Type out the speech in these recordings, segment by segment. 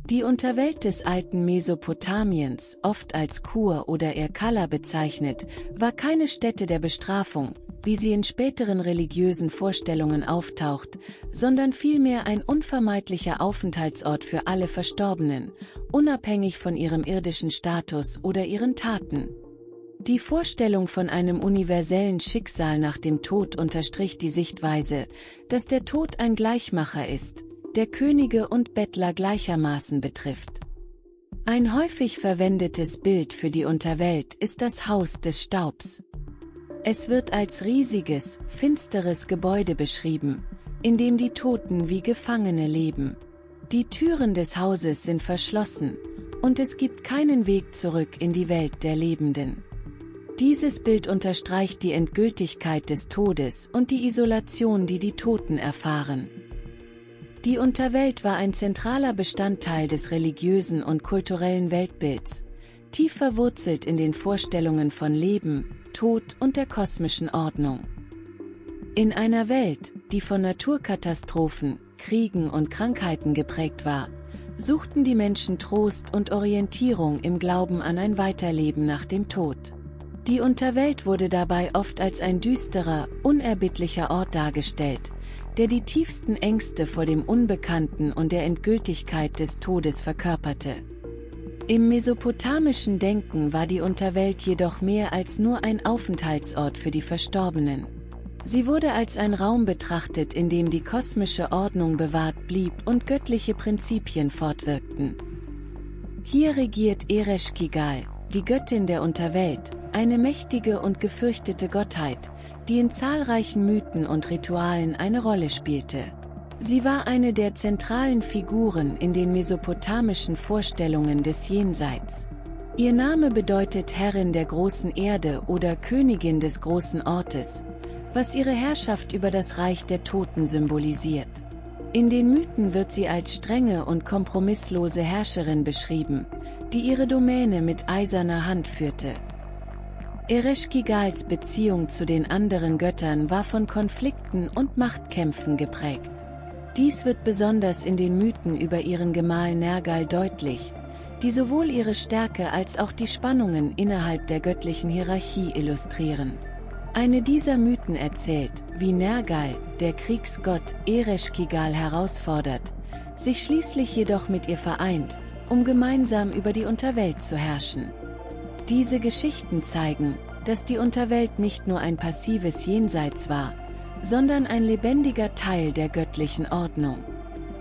Die Unterwelt des alten Mesopotamiens, oft als Kur oder Irkalla bezeichnet, war keine Stätte der Bestrafung, wie sie in späteren religiösen Vorstellungen auftaucht, sondern vielmehr ein unvermeidlicher Aufenthaltsort für alle Verstorbenen, unabhängig von ihrem irdischen Status oder ihren Taten. Die Vorstellung von einem universellen Schicksal nach dem Tod unterstrich die Sichtweise, dass der Tod ein Gleichmacher ist, der Könige und Bettler gleichermaßen betrifft. Ein häufig verwendetes Bild für die Unterwelt ist das Haus des Staubs. Es wird als riesiges, finsteres Gebäude beschrieben, in dem die Toten wie Gefangene leben. Die Türen des Hauses sind verschlossen, und es gibt keinen Weg zurück in die Welt der Lebenden. Dieses Bild unterstreicht die Endgültigkeit des Todes und die Isolation, die die Toten erfahren. Die Unterwelt war ein zentraler Bestandteil des religiösen und kulturellen Weltbilds, tief verwurzelt in den Vorstellungen von Leben, Tod und der kosmischen Ordnung. In einer Welt, die von Naturkatastrophen, Kriegen und Krankheiten geprägt war, suchten die Menschen Trost und Orientierung im Glauben an ein Weiterleben nach dem Tod. Die Unterwelt wurde dabei oft als ein düsterer, unerbittlicher Ort dargestellt, der die tiefsten Ängste vor dem Unbekannten und der Endgültigkeit des Todes verkörperte. Im mesopotamischen Denken war die Unterwelt jedoch mehr als nur ein Aufenthaltsort für die Verstorbenen. Sie wurde als ein Raum betrachtet, in dem die kosmische Ordnung bewahrt blieb und göttliche Prinzipien fortwirkten. Hier regiert Ereshkigal, die Göttin der Unterwelt, eine mächtige und gefürchtete Gottheit, die in zahlreichen Mythen und Ritualen eine Rolle spielte. Sie war eine der zentralen Figuren in den mesopotamischen Vorstellungen des Jenseits. Ihr Name bedeutet Herrin der großen Erde oder Königin des großen Ortes, was ihre Herrschaft über das Reich der Toten symbolisiert. In den Mythen wird sie als strenge und kompromisslose Herrscherin beschrieben, die ihre Domäne mit eiserner Hand führte. Ereshkigals Beziehung zu den anderen Göttern war von Konflikten und Machtkämpfen geprägt. Dies wird besonders in den Mythen über ihren Gemahl Nergal deutlich, die sowohl ihre Stärke als auch die Spannungen innerhalb der göttlichen Hierarchie illustrieren. Eine dieser Mythen erzählt, wie Nergal, der Kriegsgott, Ereshkigal herausfordert, sich schließlich jedoch mit ihr vereint, um gemeinsam über die Unterwelt zu herrschen. Diese Geschichten zeigen, dass die Unterwelt nicht nur ein passives Jenseits war, sondern ein lebendiger Teil der göttlichen Ordnung.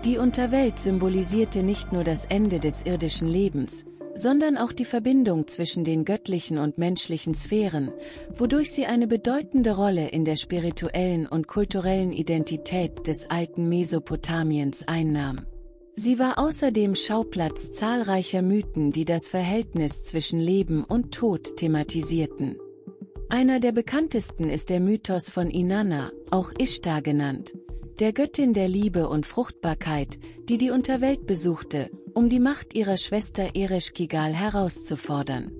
Die Unterwelt symbolisierte nicht nur das Ende des irdischen Lebens, sondern auch die Verbindung zwischen den göttlichen und menschlichen Sphären, wodurch sie eine bedeutende Rolle in der spirituellen und kulturellen Identität des alten Mesopotamiens einnahm. Sie war außerdem Schauplatz zahlreicher Mythen, die das Verhältnis zwischen Leben und Tod thematisierten. Einer der bekanntesten ist der Mythos von Inanna, auch Ishtar genannt, der Göttin der Liebe und Fruchtbarkeit, die die Unterwelt besuchte, um die Macht ihrer Schwester Ereshkigal herauszufordern.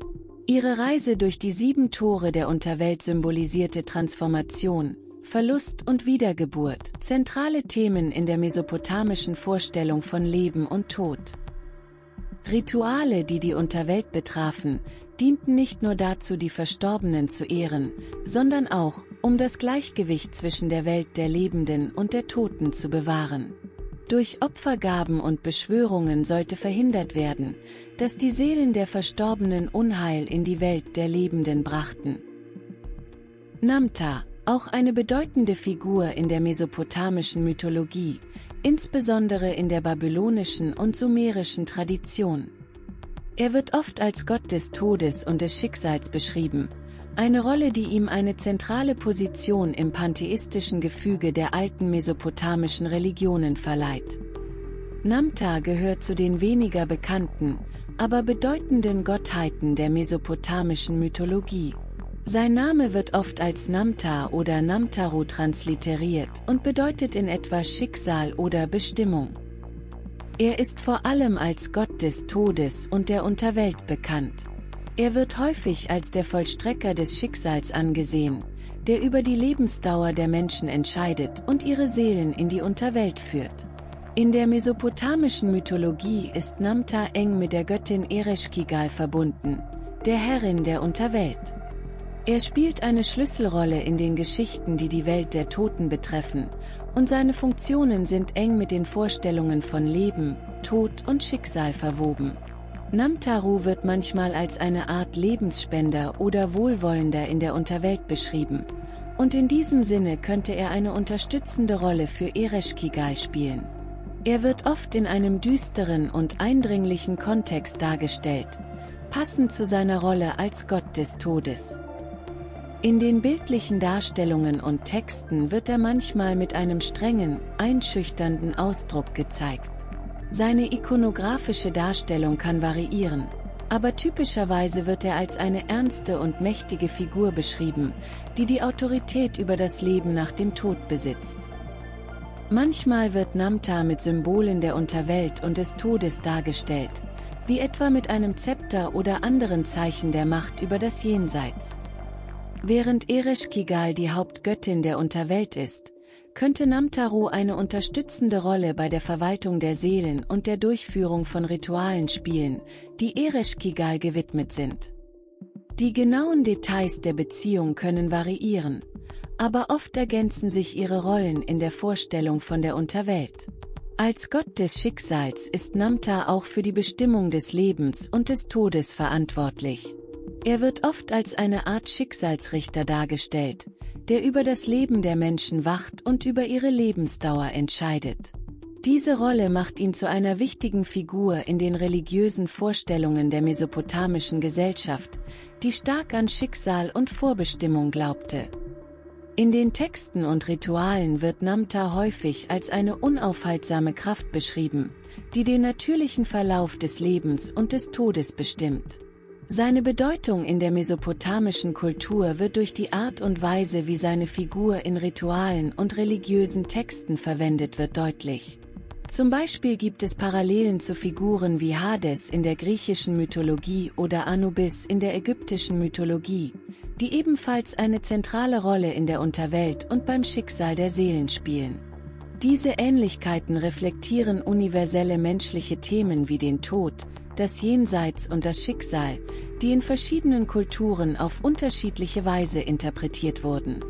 Ihre Reise durch die 7 Tore der Unterwelt symbolisierte Transformation, Verlust und Wiedergeburt, zentrale Themen in der mesopotamischen Vorstellung von Leben und Tod. Rituale, die die Unterwelt betrafen, dienten nicht nur dazu, die Verstorbenen zu ehren, sondern auch, um das Gleichgewicht zwischen der Welt der Lebenden und der Toten zu bewahren. Durch Opfergaben und Beschwörungen sollte verhindert werden, dass die Seelen der Verstorbenen Unheil in die Welt der Lebenden brachten. Namta, auch eine bedeutende Figur in der mesopotamischen Mythologie, insbesondere in der babylonischen und sumerischen Tradition. Er wird oft als Gott des Todes und des Schicksals beschrieben, eine Rolle, die ihm eine zentrale Position im pantheistischen Gefüge der alten mesopotamischen Religionen verleiht. Namta gehört zu den weniger bekannten, aber bedeutenden Gottheiten der mesopotamischen Mythologie. Sein Name wird oft als Namta oder Namtaru transliteriert und bedeutet in etwa Schicksal oder Bestimmung. Er ist vor allem als Gott des Todes und der Unterwelt bekannt. Er wird häufig als der Vollstrecker des Schicksals angesehen, der über die Lebensdauer der Menschen entscheidet und ihre Seelen in die Unterwelt führt. In der mesopotamischen Mythologie ist Namta eng mit der Göttin Ereshkigal verbunden, der Herrin der Unterwelt. Er spielt eine Schlüsselrolle in den Geschichten, die die Welt der Toten betreffen, und seine Funktionen sind eng mit den Vorstellungen von Leben, Tod und Schicksal verwoben. Namtaru wird manchmal als eine Art Lebensspender oder Wohlwollender in der Unterwelt beschrieben, und in diesem Sinne könnte er eine unterstützende Rolle für Ereshkigal spielen. Er wird oft in einem düsteren und eindringlichen Kontext dargestellt, passend zu seiner Rolle als Gott des Todes. In den bildlichen Darstellungen und Texten wird er manchmal mit einem strengen, einschüchternden Ausdruck gezeigt. Seine ikonografische Darstellung kann variieren, aber typischerweise wird er als eine ernste und mächtige Figur beschrieben, die die Autorität über das Leben nach dem Tod besitzt. Manchmal wird Namta mit Symbolen der Unterwelt und des Todes dargestellt, wie etwa mit einem Zepter oder anderen Zeichen der Macht über das Jenseits. Während Ereshkigal die Hauptgöttin der Unterwelt ist, könnte Namtaru eine unterstützende Rolle bei der Verwaltung der Seelen und der Durchführung von Ritualen spielen, die Ereshkigal gewidmet sind. Die genauen Details der Beziehung können variieren, aber oft ergänzen sich ihre Rollen in der Vorstellung von der Unterwelt. Als Gott des Schicksals ist Namta auch für die Bestimmung des Lebens und des Todes verantwortlich. Er wird oft als eine Art Schicksalsrichter dargestellt, der über das Leben der Menschen wacht und über ihre Lebensdauer entscheidet. Diese Rolle macht ihn zu einer wichtigen Figur in den religiösen Vorstellungen der mesopotamischen Gesellschaft, die stark an Schicksal und Vorbestimmung glaubte. In den Texten und Ritualen wird Namta häufig als eine unaufhaltsame Kraft beschrieben, die den natürlichen Verlauf des Lebens und des Todes bestimmt. Seine Bedeutung in der mesopotamischen Kultur wird durch die Art und Weise, wie seine Figur in Ritualen und religiösen Texten verwendet wird, deutlich. Zum Beispiel gibt es Parallelen zu Figuren wie Hades in der griechischen Mythologie oder Anubis in der ägyptischen Mythologie, die ebenfalls eine zentrale Rolle in der Unterwelt und beim Schicksal der Seelen spielen. Diese Ähnlichkeiten reflektieren universelle menschliche Themen wie den Tod, das Jenseits und das Schicksal, die in verschiedenen Kulturen auf unterschiedliche Weise interpretiert wurden.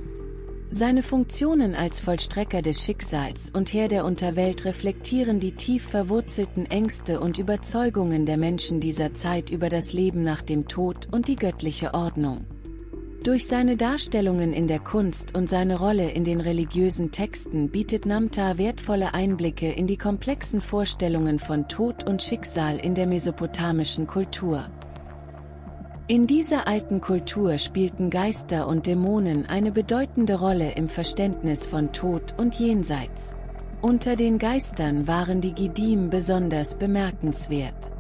Seine Funktionen als Vollstrecker des Schicksals und Herr der Unterwelt reflektieren die tief verwurzelten Ängste und Überzeugungen der Menschen dieser Zeit über das Leben nach dem Tod und die göttliche Ordnung. Durch seine Darstellungen in der Kunst und seine Rolle in den religiösen Texten bietet Namta wertvolle Einblicke in die komplexen Vorstellungen von Tod und Schicksal in der mesopotamischen Kultur. In dieser alten Kultur spielten Geister und Dämonen eine bedeutende Rolle im Verständnis von Tod und Jenseits. Unter den Geistern waren die Gidim besonders bemerkenswert.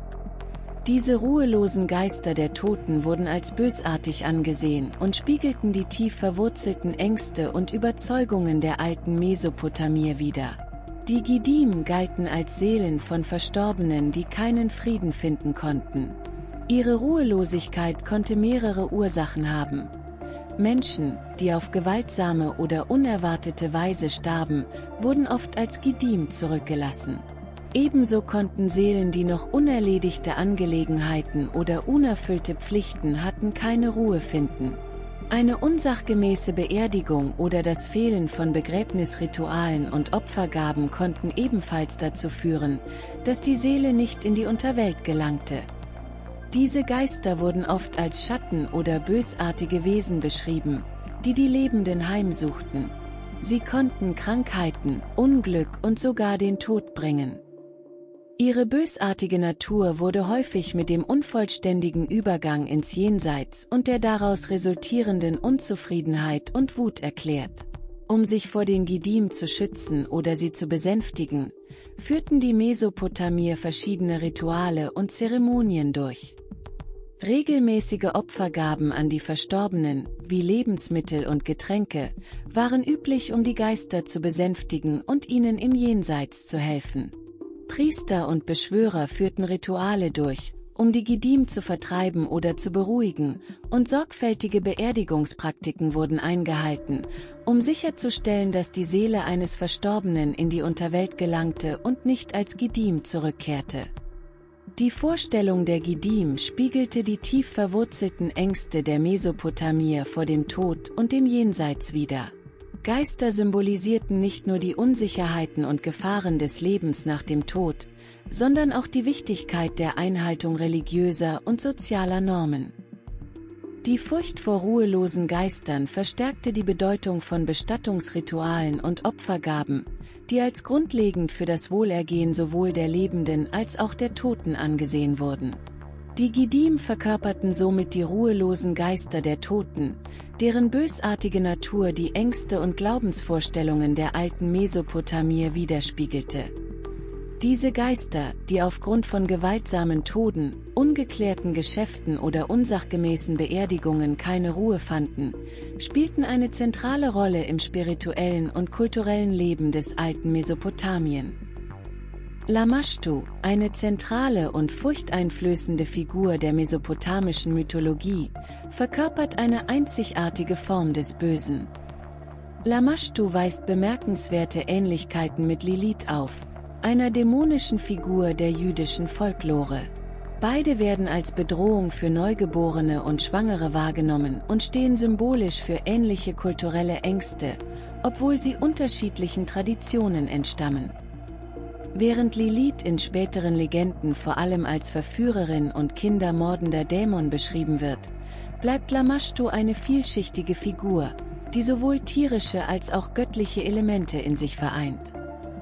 Diese ruhelosen Geister der Toten wurden als bösartig angesehen und spiegelten die tief verwurzelten Ängste und Überzeugungen der alten Mesopotamier wider. Die Gidim galten als Seelen von Verstorbenen, die keinen Frieden finden konnten. Ihre Ruhelosigkeit konnte mehrere Ursachen haben. Menschen, die auf gewaltsame oder unerwartete Weise starben, wurden oft als Gidim zurückgelassen. Ebenso konnten Seelen, die noch unerledigte Angelegenheiten oder unerfüllte Pflichten hatten, keine Ruhe finden. Eine unsachgemäße Beerdigung oder das Fehlen von Begräbnisritualen und Opfergaben konnten ebenfalls dazu führen, dass die Seele nicht in die Unterwelt gelangte. Diese Geister wurden oft als Schatten oder bösartige Wesen beschrieben, die die Lebenden heimsuchten. Sie konnten Krankheiten, Unglück und sogar den Tod bringen. Ihre bösartige Natur wurde häufig mit dem unvollständigen Übergang ins Jenseits und der daraus resultierenden Unzufriedenheit und Wut erklärt. Um sich vor den Gidim zu schützen oder sie zu besänftigen, führten die Mesopotamier verschiedene Rituale und Zeremonien durch. Regelmäßige Opfergaben an die Verstorbenen, wie Lebensmittel und Getränke, waren üblich, um die Geister zu besänftigen und ihnen im Jenseits zu helfen. Priester und Beschwörer führten Rituale durch, um die Giddim zu vertreiben oder zu beruhigen, und sorgfältige Beerdigungspraktiken wurden eingehalten, um sicherzustellen, dass die Seele eines Verstorbenen in die Unterwelt gelangte und nicht als Giddim zurückkehrte. Die Vorstellung der Giddim spiegelte die tief verwurzelten Ängste der Mesopotamier vor dem Tod und dem Jenseits wider. Geister symbolisierten nicht nur die Unsicherheiten und Gefahren des Lebens nach dem Tod, sondern auch die Wichtigkeit der Einhaltung religiöser und sozialer Normen. Die Furcht vor ruhelosen Geistern verstärkte die Bedeutung von Bestattungsritualen und Opfergaben, die als grundlegend für das Wohlergehen sowohl der Lebenden als auch der Toten angesehen wurden. Die Giddim verkörperten somit die ruhelosen Geister der Toten, deren bösartige Natur die Ängste und Glaubensvorstellungen der alten Mesopotamier widerspiegelte. Diese Geister, die aufgrund von gewaltsamen Toden, ungeklärten Geschäften oder unsachgemäßen Beerdigungen keine Ruhe fanden, spielten eine zentrale Rolle im spirituellen und kulturellen Leben des alten Mesopotamien. Lamashtu, eine zentrale und furchteinflößende Figur der mesopotamischen Mythologie, verkörpert eine einzigartige Form des Bösen. Lamashtu weist bemerkenswerte Ähnlichkeiten mit Lilith auf, einer dämonischen Figur der jüdischen Folklore. Beide werden als Bedrohung für Neugeborene und Schwangere wahrgenommen und stehen symbolisch für ähnliche kulturelle Ängste, obwohl sie unterschiedlichen Traditionen entstammen. Während Lilith in späteren Legenden vor allem als Verführerin und kindermordender Dämon beschrieben wird, bleibt Lamashtu eine vielschichtige Figur, die sowohl tierische als auch göttliche Elemente in sich vereint.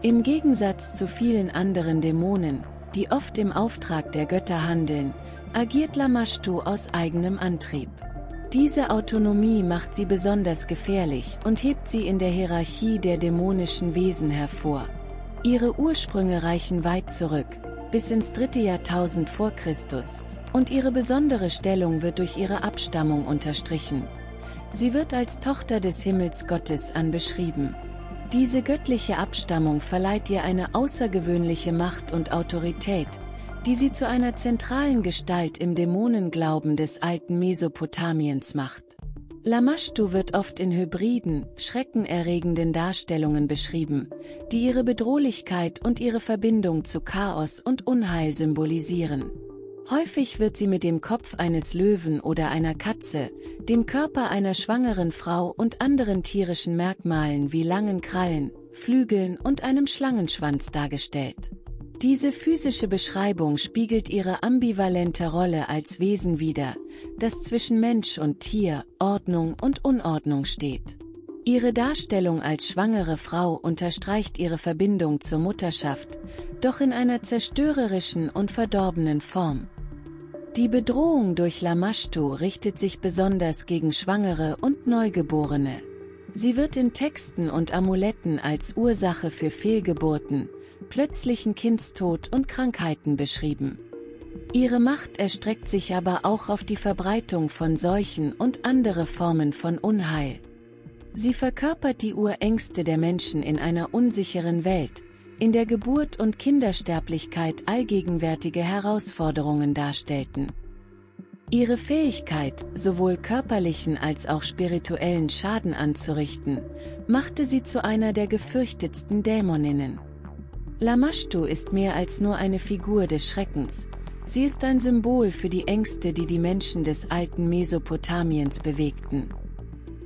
Im Gegensatz zu vielen anderen Dämonen, die oft im Auftrag der Götter handeln, agiert Lamashtu aus eigenem Antrieb. Diese Autonomie macht sie besonders gefährlich und hebt sie in der Hierarchie der dämonischen Wesen hervor. Ihre Ursprünge reichen weit zurück, bis ins 3. Jahrtausend vor Christus, und ihre besondere Stellung wird durch ihre Abstammung unterstrichen. Sie wird als Tochter des Himmelsgottes beschrieben. Diese göttliche Abstammung verleiht ihr eine außergewöhnliche Macht und Autorität, die sie zu einer zentralen Gestalt im Dämonenglauben des alten Mesopotamiens macht. Lamashtu wird oft in hybriden, schreckenerregenden Darstellungen beschrieben, die ihre Bedrohlichkeit und ihre Verbindung zu Chaos und Unheil symbolisieren. Häufig wird sie mit dem Kopf eines Löwen oder einer Katze, dem Körper einer schwangeren Frau und anderen tierischen Merkmalen wie langen Krallen, Flügeln und einem Schlangenschwanz dargestellt. Diese physische Beschreibung spiegelt ihre ambivalente Rolle als Wesen wider, das zwischen Mensch und Tier, Ordnung und Unordnung steht. Ihre Darstellung als schwangere Frau unterstreicht ihre Verbindung zur Mutterschaft, doch in einer zerstörerischen und verdorbenen Form. Die Bedrohung durch Lamashtu richtet sich besonders gegen Schwangere und Neugeborene. Sie wird in Texten und Amuletten als Ursache für Fehlgeburten, plötzlichen Kindstod und Krankheiten beschrieben. Ihre Macht erstreckt sich aber auch auf die Verbreitung von Seuchen und andere Formen von Unheil. Sie verkörpert die Urängste der Menschen in einer unsicheren Welt, in der Geburt und Kindersterblichkeit allgegenwärtige Herausforderungen darstellten. Ihre Fähigkeit, sowohl körperlichen als auch spirituellen Schaden anzurichten, machte sie zu einer der gefürchtetsten Dämoninnen. Lamashtu ist mehr als nur eine Figur des Schreckens, sie ist ein Symbol für die Ängste, die die Menschen des alten Mesopotamiens bewegten.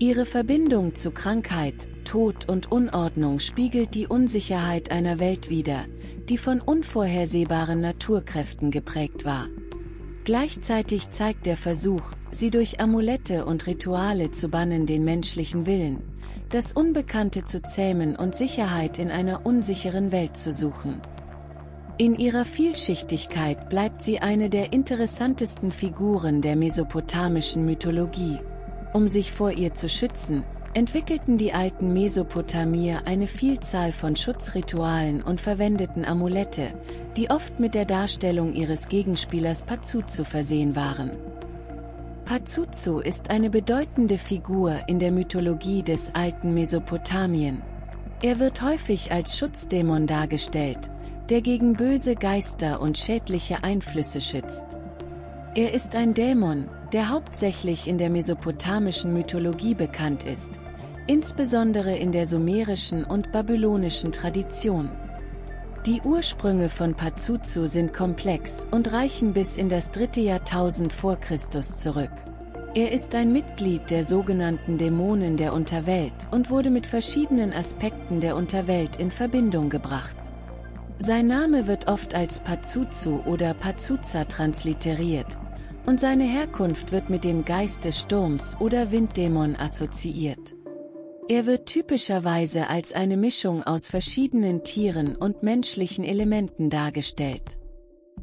Ihre Verbindung zu Krankheit, Tod und Unordnung spiegelt die Unsicherheit einer Welt wider, die von unvorhersehbaren Naturkräften geprägt war. Gleichzeitig zeigt der Versuch, sie durch Amulette und Rituale zu bannen, den menschlichen Willen, das Unbekannte zu zähmen und Sicherheit in einer unsicheren Welt zu suchen. In ihrer Vielschichtigkeit bleibt sie eine der interessantesten Figuren der mesopotamischen Mythologie. Um sich vor ihr zu schützen, entwickelten die alten Mesopotamier eine Vielzahl von Schutzritualen und verwendeten Amulette, die oft mit der Darstellung ihres Gegenspielers Pazuzu versehen waren. Pazuzu ist eine bedeutende Figur in der Mythologie des alten Mesopotamien. Er wird häufig als Schutzdämon dargestellt, der gegen böse Geister und schädliche Einflüsse schützt. Er ist ein Dämon, der hauptsächlich in der mesopotamischen Mythologie bekannt ist, insbesondere in der sumerischen und babylonischen Tradition. Die Ursprünge von Pazuzu sind komplex und reichen bis in das 3. Jahrtausend vor Christus zurück. Er ist ein Mitglied der sogenannten Dämonen der Unterwelt und wurde mit verschiedenen Aspekten der Unterwelt in Verbindung gebracht. Sein Name wird oft als Pazuzu oder Pazuza transliteriert, und seine Herkunft wird mit dem Geist des Sturms oder Winddämon assoziiert. Er wird typischerweise als eine Mischung aus verschiedenen Tieren und menschlichen Elementen dargestellt.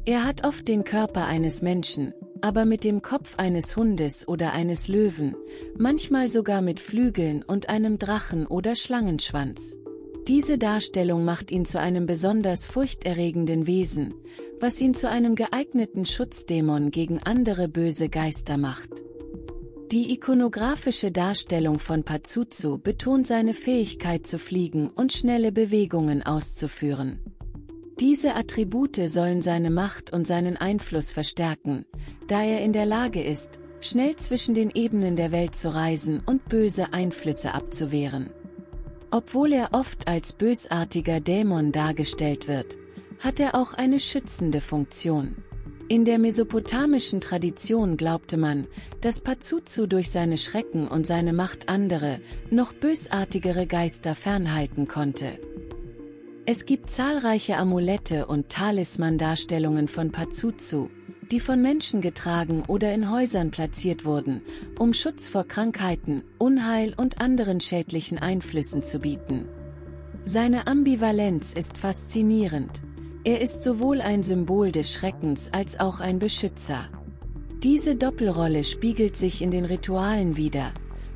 Er hat oft den Körper eines Menschen, aber mit dem Kopf eines Hundes oder eines Löwen, manchmal sogar mit Flügeln und einem Drachen- oder Schlangenschwanz. Diese Darstellung macht ihn zu einem besonders furchterregenden Wesen, was ihn zu einem geeigneten Schutzdämon gegen andere böse Geister macht. Die ikonografische Darstellung von Pazuzu betont seine Fähigkeit zu fliegen und schnelle Bewegungen auszuführen. Diese Attribute sollen seine Macht und seinen Einfluss verstärken, da er in der Lage ist, schnell zwischen den Ebenen der Welt zu reisen und böse Einflüsse abzuwehren. Obwohl er oft als bösartiger Dämon dargestellt wird, hat er auch eine schützende Funktion. In der mesopotamischen Tradition glaubte man, dass Pazuzu durch seine Schrecken und seine Macht andere, noch bösartigere Geister fernhalten konnte. Es gibt zahlreiche Amulette und Talisman-Darstellungen von Pazuzu, die von Menschen getragen oder in Häusern platziert wurden, um Schutz vor Krankheiten, Unheil und anderen schädlichen Einflüssen zu bieten. Seine Ambivalenz ist faszinierend. Er ist sowohl ein Symbol des Schreckens als auch ein Beschützer. Diese Doppelrolle spiegelt sich in den Ritualen wider,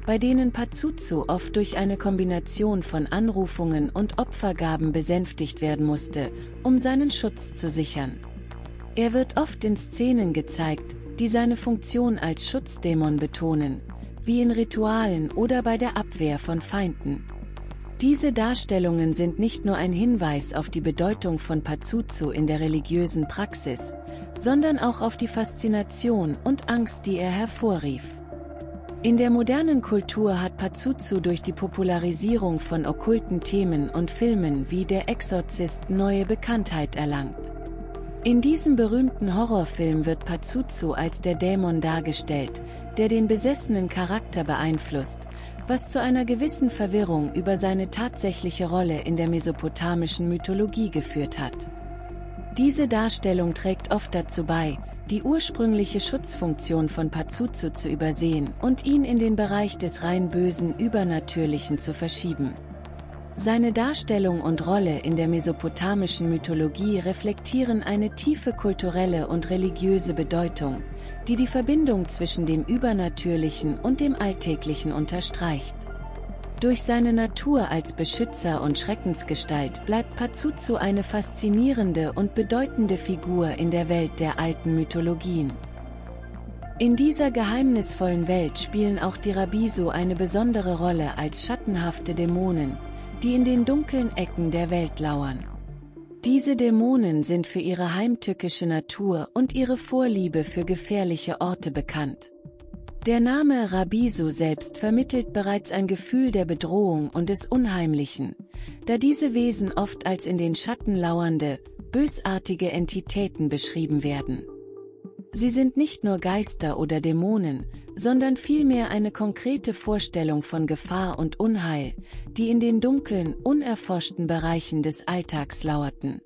bei denen Pazuzu oft durch eine Kombination von Anrufungen und Opfergaben besänftigt werden musste, um seinen Schutz zu sichern. Er wird oft in Szenen gezeigt, die seine Funktion als Schutzdämon betonen, wie in Ritualen oder bei der Abwehr von Feinden. Diese Darstellungen sind nicht nur ein Hinweis auf die Bedeutung von Pazuzu in der religiösen Praxis, sondern auch auf die Faszination und Angst, die er hervorrief. In der modernen Kultur hat Pazuzu durch die Popularisierung von okkulten Themen und Filmen wie Der Exorzist neue Bekanntheit erlangt. In diesem berühmten Horrorfilm wird Pazuzu als der Dämon dargestellt, der den besessenen Charakter beeinflusst, was zu einer gewissen Verwirrung über seine tatsächliche Rolle in der mesopotamischen Mythologie geführt hat. Diese Darstellung trägt oft dazu bei, die ursprüngliche Schutzfunktion von Pazuzu zu übersehen und ihn in den Bereich des rein bösen Übernatürlichen zu verschieben. Seine Darstellung und Rolle in der mesopotamischen Mythologie reflektieren eine tiefe kulturelle und religiöse Bedeutung, die die Verbindung zwischen dem Übernatürlichen und dem Alltäglichen unterstreicht. Durch seine Natur als Beschützer und Schreckensgestalt bleibt Pazuzu eine faszinierende und bedeutende Figur in der Welt der alten Mythologien. In dieser geheimnisvollen Welt spielen auch die Rabisu eine besondere Rolle als schattenhafte Dämonen, die in den dunklen Ecken der Welt lauern. Diese Dämonen sind für ihre heimtückische Natur und ihre Vorliebe für gefährliche Orte bekannt. Der Name Rabisu selbst vermittelt bereits ein Gefühl der Bedrohung und des Unheimlichen, da diese Wesen oft als in den Schatten lauernde, bösartige Entitäten beschrieben werden. Sie sind nicht nur Geister oder Dämonen, sondern vielmehr eine konkrete Vorstellung von Gefahr und Unheil, die in den dunklen, unerforschten Bereichen des Alltags lauerten.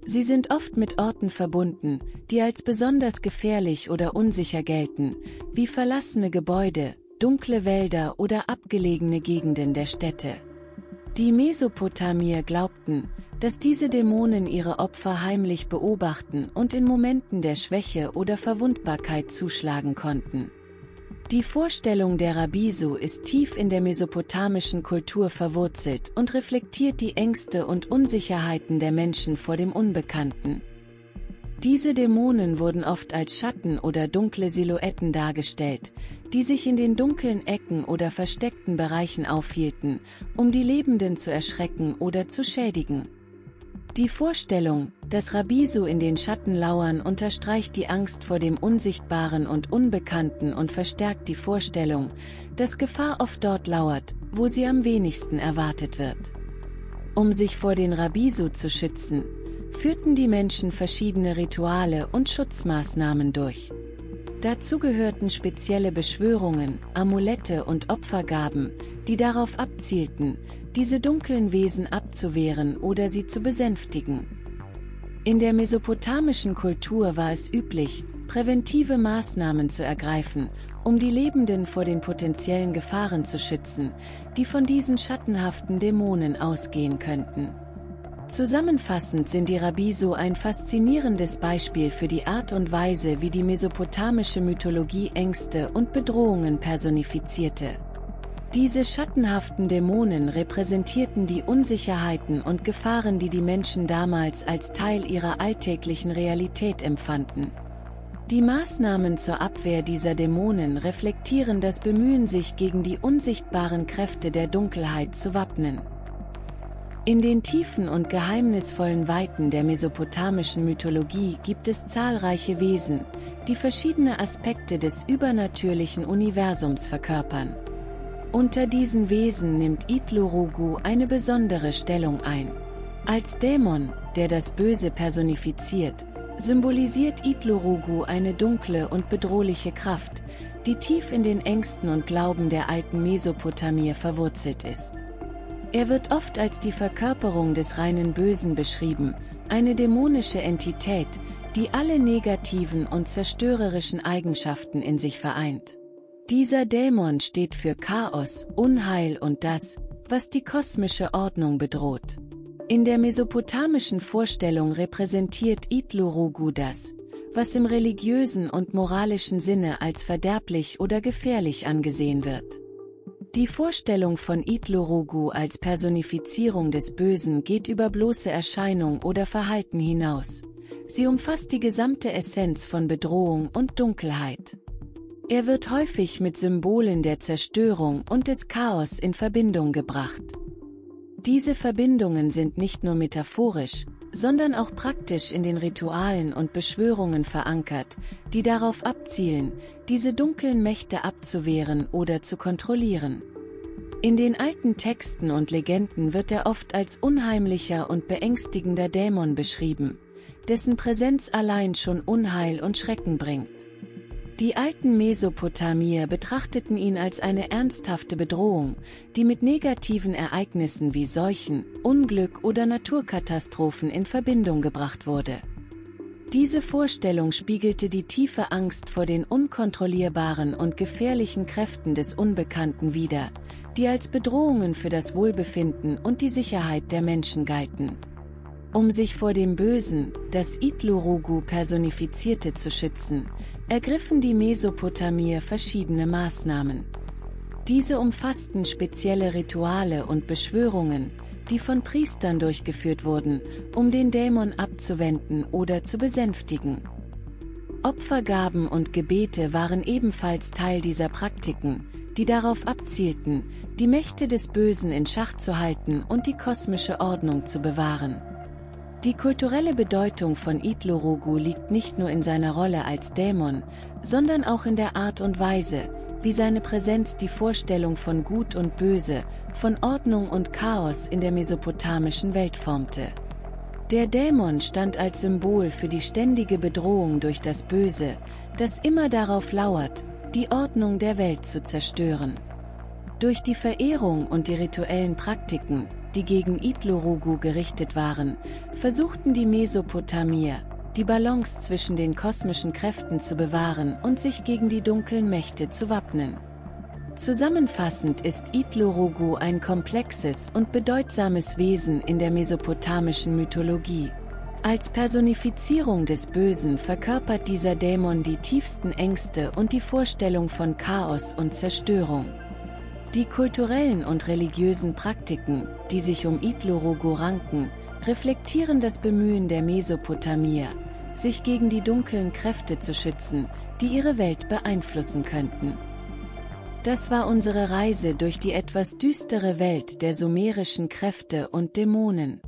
Sie sind oft mit Orten verbunden, die als besonders gefährlich oder unsicher gelten, wie verlassene Gebäude, dunkle Wälder oder abgelegene Gegenden der Städte. Die Mesopotamier glaubten, dass diese Dämonen ihre Opfer heimlich beobachten und in Momenten der Schwäche oder Verwundbarkeit zuschlagen konnten. Die Vorstellung der Rabisu ist tief in der mesopotamischen Kultur verwurzelt und reflektiert die Ängste und Unsicherheiten der Menschen vor dem Unbekannten. Diese Dämonen wurden oft als Schatten oder dunkle Silhouetten dargestellt, die sich in den dunklen Ecken oder versteckten Bereichen aufhielten, um die Lebenden zu erschrecken oder zu schädigen. Die Vorstellung, dass Rabisu in den Schatten lauern, unterstreicht die Angst vor dem Unsichtbaren und Unbekannten und verstärkt die Vorstellung, dass Gefahr oft dort lauert, wo sie am wenigsten erwartet wird. Um sich vor den Rabisu zu schützen, führten die Menschen verschiedene Rituale und Schutzmaßnahmen durch. Dazu gehörten spezielle Beschwörungen, Amulette und Opfergaben, die darauf abzielten, diese dunklen Wesen abzuwehren oder sie zu besänftigen. In der mesopotamischen Kultur war es üblich, präventive Maßnahmen zu ergreifen, um die Lebenden vor den potenziellen Gefahren zu schützen, die von diesen schattenhaften Dämonen ausgehen könnten. Zusammenfassend sind die Rabisu ein faszinierendes Beispiel für die Art und Weise, wie die mesopotamische Mythologie Ängste und Bedrohungen personifizierte. Diese schattenhaften Dämonen repräsentierten die Unsicherheiten und Gefahren, die die Menschen damals als Teil ihrer alltäglichen Realität empfanden. Die Maßnahmen zur Abwehr dieser Dämonen reflektieren das Bemühen, sich gegen die unsichtbaren Kräfte der Dunkelheit zu wappnen. In den tiefen und geheimnisvollen Weiten der mesopotamischen Mythologie gibt es zahlreiche Wesen, die verschiedene Aspekte des übernatürlichen Universums verkörpern. Unter diesen Wesen nimmt Itlu-Rogu eine besondere Stellung ein. Als Dämon, der das Böse personifiziert, symbolisiert Itlu-Rogu eine dunkle und bedrohliche Kraft, die tief in den Ängsten und Glauben der alten Mesopotamier verwurzelt ist. Er wird oft als die Verkörperung des reinen Bösen beschrieben, eine dämonische Entität, die alle negativen und zerstörerischen Eigenschaften in sich vereint. Dieser Dämon steht für Chaos, Unheil und das, was die kosmische Ordnung bedroht. In der mesopotamischen Vorstellung repräsentiert Itlu-Rogu das, was im religiösen und moralischen Sinne als verderblich oder gefährlich angesehen wird. Die Vorstellung von Itlu-Rogu als Personifizierung des Bösen geht über bloße Erscheinung oder Verhalten hinaus. Sie umfasst die gesamte Essenz von Bedrohung und Dunkelheit. Er wird häufig mit Symbolen der Zerstörung und des Chaos in Verbindung gebracht. Diese Verbindungen sind nicht nur metaphorisch, sondern auch praktisch in den Ritualen und Beschwörungen verankert, die darauf abzielen, diese dunklen Mächte abzuwehren oder zu kontrollieren. In den alten Texten und Legenden wird er oft als unheimlicher und beängstigender Dämon beschrieben, dessen Präsenz allein schon Unheil und Schrecken bringt. Die alten Mesopotamier betrachteten ihn als eine ernsthafte Bedrohung, die mit negativen Ereignissen wie Seuchen, Unglück oder Naturkatastrophen in Verbindung gebracht wurde. Diese Vorstellung spiegelte die tiefe Angst vor den unkontrollierbaren und gefährlichen Kräften des Unbekannten wider, die als Bedrohungen für das Wohlbefinden und die Sicherheit der Menschen galten. Um sich vor dem Bösen, das Itlu-Rogu personifizierte, zu schützen, ergriffen die Mesopotamier verschiedene Maßnahmen. Diese umfassten spezielle Rituale und Beschwörungen, die von Priestern durchgeführt wurden, um den Dämon abzuwenden oder zu besänftigen. Opfergaben und Gebete waren ebenfalls Teil dieser Praktiken, die darauf abzielten, die Mächte des Bösen in Schach zu halten und die kosmische Ordnung zu bewahren. Die kulturelle Bedeutung von Itlu-Rogu liegt nicht nur in seiner Rolle als Dämon, sondern auch in der Art und Weise, wie seine Präsenz die Vorstellung von Gut und Böse, von Ordnung und Chaos in der mesopotamischen Welt formte. Der Dämon stand als Symbol für die ständige Bedrohung durch das Böse, das immer darauf lauert, die Ordnung der Welt zu zerstören. Durch die Verehrung und die rituellen Praktiken, die gegen Itlu-Rogu gerichtet waren, versuchten die Mesopotamier, die Balance zwischen den kosmischen Kräften zu bewahren und sich gegen die dunklen Mächte zu wappnen. Zusammenfassend ist Itlu-Rogu ein komplexes und bedeutsames Wesen in der mesopotamischen Mythologie. Als Personifizierung des Bösen verkörpert dieser Dämon die tiefsten Ängste und die Vorstellung von Chaos und Zerstörung. Die kulturellen und religiösen Praktiken, die sich um Itlu-Rogu ranken, reflektieren das Bemühen der Mesopotamier, sich gegen die dunklen Kräfte zu schützen, die ihre Welt beeinflussen könnten. Das war unsere Reise durch die etwas düstere Welt der sumerischen Kräfte und Dämonen.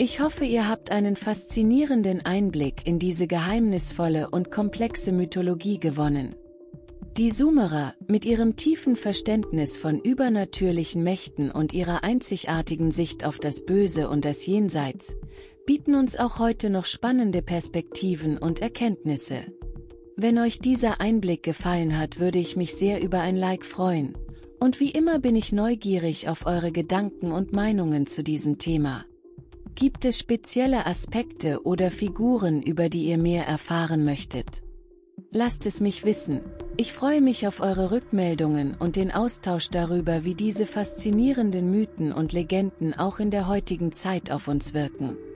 Ich hoffe, ihr habt einen faszinierenden Einblick in diese geheimnisvolle und komplexe Mythologie gewonnen. Die Sumerer, mit ihrem tiefen Verständnis von übernatürlichen Mächten und ihrer einzigartigen Sicht auf das Böse und das Jenseits, bieten uns auch heute noch spannende Perspektiven und Erkenntnisse. Wenn euch dieser Einblick gefallen hat, würde ich mich sehr über ein Like freuen. Und wie immer bin ich neugierig auf eure Gedanken und Meinungen zu diesem Thema. Gibt es spezielle Aspekte oder Figuren, über die ihr mehr erfahren möchtet? Lasst es mich wissen. Ich freue mich auf eure Rückmeldungen und den Austausch darüber, wie diese faszinierenden Mythen und Legenden auch in der heutigen Zeit auf uns wirken.